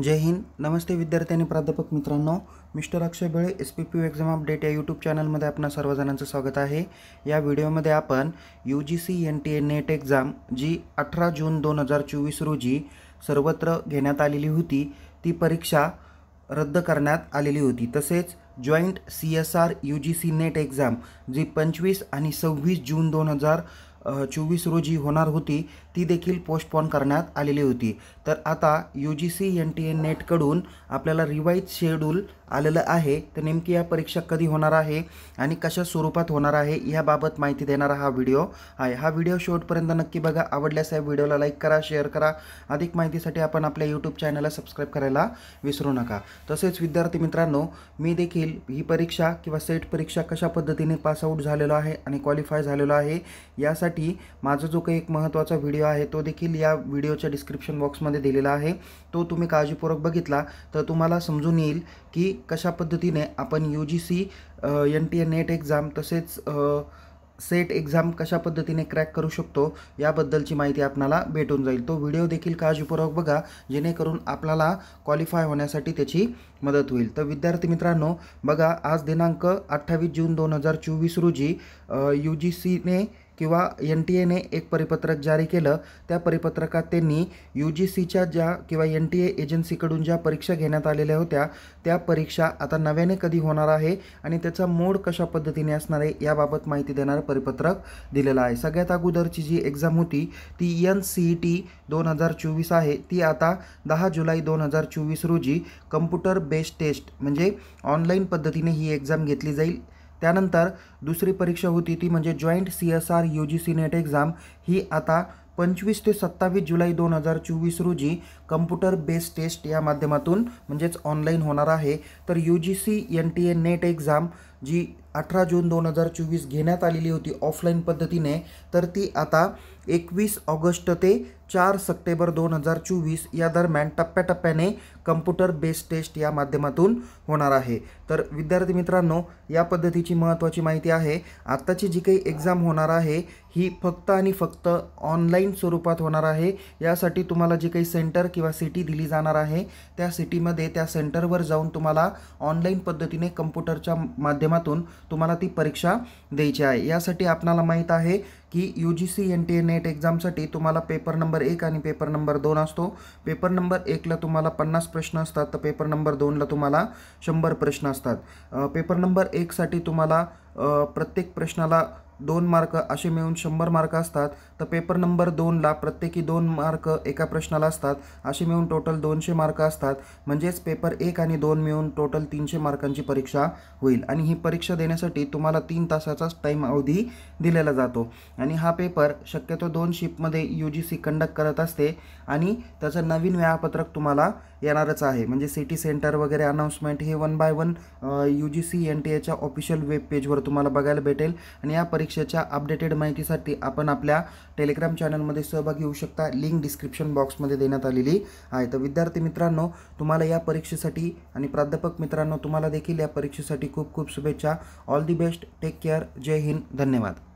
जय हिंद. नमस्ते विद्यार्थी आणि प्राध्यापक मित्रांनो. मिस्टर अक्षय बेळे SPPU एक्झाम अपडेट या यूट्यूब चॅनलमध्ये आपणा सर्वजणांचं स्वागत आहे. या व्हिडिओमध्ये आपण UGC NTA नेट एक्झाम जी 18 जून 2024 रोजी सर्वत्र घेण्यात आलेली होती ती परीक्षा रद्द करण्यात आलेली होती. तसेच joint CSR UGC net exam जी 25 आणि 26 जून 2024 रोजी होणार होती ती देखील पोस्टपोन करण्यात आलेली होती. तर आता UGC NTA नेटकडून आपल्याला रिवाइज शेड्यूल आलेलं आहे. तर नेमकी या परीक्षा कधी होणार आहे आणि कशा स्वरूपात होणार आहे याबाबत माहिती देणारा हा व्हिडिओ आहे. हा व्हिडिओ शेवटपर्यंत नक्की बघा. आवडल्यास या व्हिडिओला लाईक करा, शेअर करा. अधिक माहितीसाठी आपण आपल्या यूट्यूब चॅनलला सबस्क्राईब करायला विसरू नका. तसेच विद्यार्थी मित्रांनो, मी देखील ही परीक्षा किंवा सेट परीक्षा कशा पद्धतीने पासआउट झालेलो आहे आणि क्वालिफाय झालेलो आहे यासाठी माझा जो काही एक महत्त्वाचा व्हिडिओ आहे तो देखील या व्हिडिओच्या डिस्क्रिप्शन बॉक्समध्ये दिलेला आहे. तो तुम्ही काळजीपूर्वक बघितला तर तुम्हाला समजून येईल की कशा पद्धतीने आपण UGC NTA नेट एक्झाम तसेच सेट एक्झाम कशा पद्धतीने क्रॅक करू शकतो याबद्दलची माहिती आपल्याला भेटून जाईल. तो व्हिडिओ देखील काळजीपूर्वक बघा जेणेकरून आपल्याला क्वालिफाय होण्यासाठी त्याची मदत होईल. तर विद्यार्थी मित्रांनो बघा, आज दिनांक 28 जून 2024 रोजी UGCने किंवा NTAने एक परिपत्रक जारी केलं. त्या परिपत्रकात त्यांनी UGCच्या ज्या किंवा NTA एजन्सीकडून ज्या परीक्षा घेण्यात आलेल्या होत्या त्या परीक्षा आता नव्याने कधी होणार आहे आणि त्याचा मोड कशा पद्धतीने असणार आहे याबाबत माहिती देणारं परिपत्रक दिलेलं आहे. सगळ्यात अगोदरची जी एक्झाम होती ती NCET 2024 आहे. ती आता 10 जुलै 2024 रोजी कम्प्युटर बेस्ड टेस्ट म्हणजे ऑनलाईन पद्धतीने ही एक्झाम घेतली जाईल. त्यानंतर दुसरी परीक्षा होती ती म्हणजे joint CSR UGC net exam ही आता 25 ते 27 जुलै 2024 रोजी कम्प्युटर बेस्ड टेस्ट या माध्यमातून म्हणजेच ऑनलाईन होणार आहे. तर UGC NTA नेट एक्झाम जी 18 जून 2024 घेण्यात आलेली होती ऑफलाईन पद्धतीने तर ती आता 21 ऑगस्ट ते 4 सप्टेंबर 2024 या दरम्यान टप्प्याटप्प्याने कम्प्युटर बेस्ड टेस्ट या माध्यमातून होणार आहे. तर विद्यार्थी मित्रांनो, या पद्धतीची महत्त्वाची माहिती आहे. आत्ताची जी काही एक्झाम होणार आहे ही फक्त आणि फक्त ऑनलाईन स्वरूपात होणार आहे. यासाठी तुम्हाला जी काही सेंटर किंवा सिटी दिली जाणार आहे त्या सिटीमध्ये त्या सेंटरवर जाऊन तुम्हाला ऑनलाईन पद्धतीने कम्प्युटरच्या माध्यमातून तुम्हाला ती परीक्षा द्यायची आहे. यासाठी आपल्याला माहीत आहे की UGC NTA नेट एक्झामसाठी तुम्हाला पेपर नंबर 1 आणि पेपर नंबर 2 असतो. पेपर नंबर 1ला तुम्हाला 50 प्रश्न असतात तर पेपर नंबर 2ला तुम्हाला 100 प्रश्न असतात. पेपर नंबर 1साठी तुम्हाला प्रत्येक प्रश्नाला 2 मार्क असे मिळून 100 मार्क असतात. तर पेपर नंबर 2ला प्रत्येकी 2 मार्क एका प्रश्नाला असतात. असे मिळून टोटल 200 मार्क असतात. म्हणजेच पेपर 1 आणि 2 मिळून टोटल 300 मार्कांची परीक्षा होईल. आणि ही परीक्षा देण्यासाठी तुम्हाला 3 तासाचाच टाईम अवधी दिलेला जातो. आणि हा पेपर शक्यतो 2 शिफ्टमध्ये UGC कंडक्ट करत असते आणि त्याचं नवीन वेळापत्रक तुम्हाला येणारच आहे. म्हणजे सिटी सेंटर वगैरे अनाउन्समेंट हे 1 बाय 1 UGC NTAच्या ऑफिशियल वेब पेजवर तुम्हाला बघायला भेटेल. आणि या परीक्षेच्या अपडेटेड माहितीसाठी आपण आपल्या टेलिग्राम चॅनलमध्ये सहभागी होऊ शकता. लिंक डिस्क्रिप्शन बॉक्समध्ये देण्यात आलेली आहे. तर विद्यार्थी मित्रांनो, तुम्हाला या परीक्षेसाठी आणि प्राध्यापक मित्रांनो तुम्हाला देखील या परीक्षेसाठी खूप खूप शुभेच्छा. All the best. Take care. जय हिंद. धन्यवाद.